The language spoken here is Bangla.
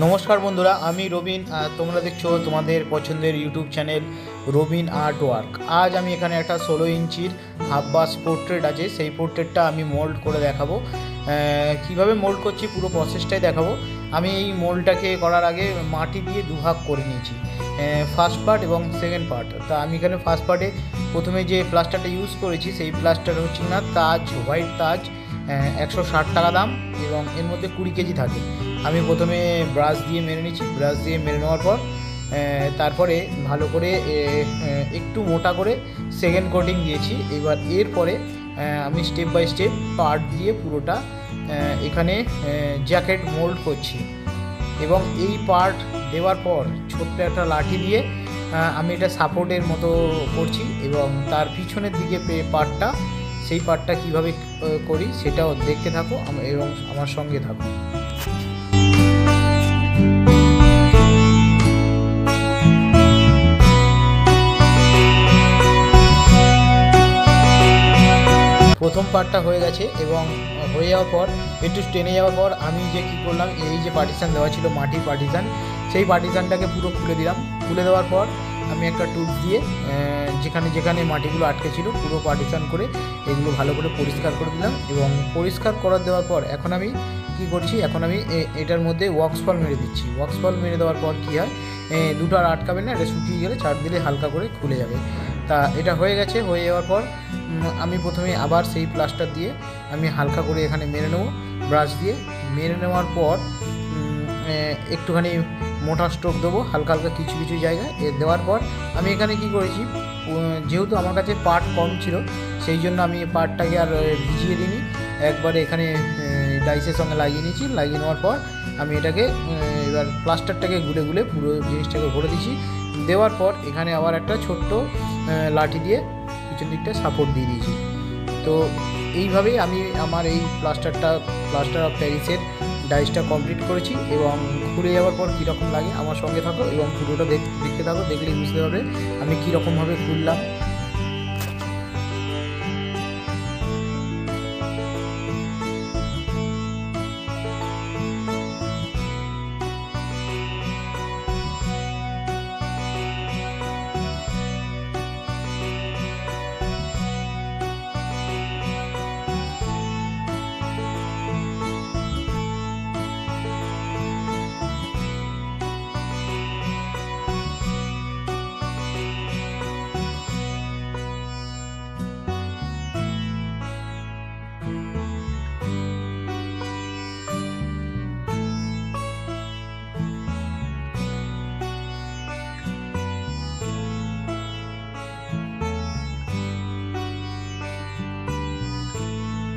নমস্কার বন্ধুরা, আমি রবিন। তোমরা দেখছো তোমাদের পছন্দের YouTube channel Robin art work. আজ আমি এখানে একটা 16 ইঞ্চির হাফ বাস পোর্ট্রেট আছে, সেই পোর্ট্রেটটা আমি মোল্ড করে দেখাবো। কিভাবে মোল্ড করছি পুরো প্রসেসটাই দেখাবো। আমি এই মোল্ডটাকে করার আগে মাটি দিয়ে দুভাগ করে নিয়েছি, ফার্স্ট পার্ট এবং সেকেন্ড পার্ট। তা আমি এখানে ফার্স্ট পার্টে প্রথমে যে প্লাস্টারটা ইউজ করেছি সেই প্লাস্টার হচ্ছে না তাজ, হোয়াইট তাজ, 160 টাকা দাম এবং এর মধ্যে 20 কেজি থাকে। আমি প্রথমে ব্রাশ দিয়ে মেরে নিচ্ছি। ব্রাশ দিয়ে মেরে নেওয়ার পর তারপরে ভালো করে একটু মোটা করে সেকেন্ড কোটিং দিয়েছি। এবার এরপরে আমি স্টেপ বাই স্টেপ পার্ট দিয়ে পুরোটা এখানে জ্যাকেট মোল্ড করছি। এবং এই পার্ট দেওয়ার পর ছোট্ট একটা লাঠি দিয়ে আমি এটা সাপোর্টের মতো করছি এবং তার পিছনের দিকে পার্টটা, সেই পার্টটা কীভাবে করি সেটাও দেখতে থাকো এবং আমার সঙ্গে থাকো। প্রথম পার্টটা হয়ে গেছে এবং হয়ে যাওয়ার পর একটু টেনে যাওয়ার পর আমি যে কী করলাম, এই যে পার্টিশান দেওয়া ছিল মাটির পার্টিশান, সেই পার্টিশানটাকে পুরো খুলে দিলাম। খুলে দেওয়ার পর আমি একটা টুলস দিয়ে যেখানে যেখানে মাটিগুলো আটকে ছিল পুরো পার্টিশান করে এগুলো ভালো করে পরিষ্কার করে দিলাম। এবং পরিষ্কার করে দেওয়ার পর এখন আমি কী করছি, এখন আমি এটার মধ্যে ওয়াক্সফল মেরে দিচ্ছি। ওয়াক্সফল মেরে দেওয়ার পর কী হয়, দুটো আর আটকাবে না, এটা শুকিয়ে গেলে ছাড় দিলে হালকা করে খুলে যাবে। তা এটা হয়ে গেছে। হয়ে যাওয়ার পর আমি প্রথমে আবার সেই প্লাস্টার দিয়ে আমি হালকা করে এখানে মেরে নেব। ব্রাশ দিয়ে মেরে নেওয়ার পর একটুখানি মোটা স্ট্রোক দেবো হালকা হালকা কিছু কিছু জায়গায়। দেওয়ার পর আমি এখানে কি করেছি, যেহেতু আমার কাছে পার্ট কম ছিল সেই জন্য আমি পার্টটাকে আর ভিজিয়ে দিইনি, একবারে এখানে ডাইসের সঙ্গে লাগিয়ে নিয়েছি। লাগিয়ে নেওয়ার পর আমি এটাকে এবার প্লাস্টারটাকে গুলে গুলে পুরো জিনিসটাকে ভরে দিয়েছি। দেওয়ার পর এখানে আবার একটা ছোট্ট লাঠি দিয়ে পিছন দিকটা সাপোর্ট দিয়ে দিয়েছি। তো এইভাবেই আমি আমার এই প্লাস্টার অফ প্যারিসের ডাইসটা কমপ্লিট করেছি। এবং খুলে যাওয়ার পর কীরকম লাগে আমার সঙ্গে থাকো এবং পুরোটা দেখতে থাকো, দেখলেই বুঝতে পারবে আমি কীরকমভাবে খুললাম।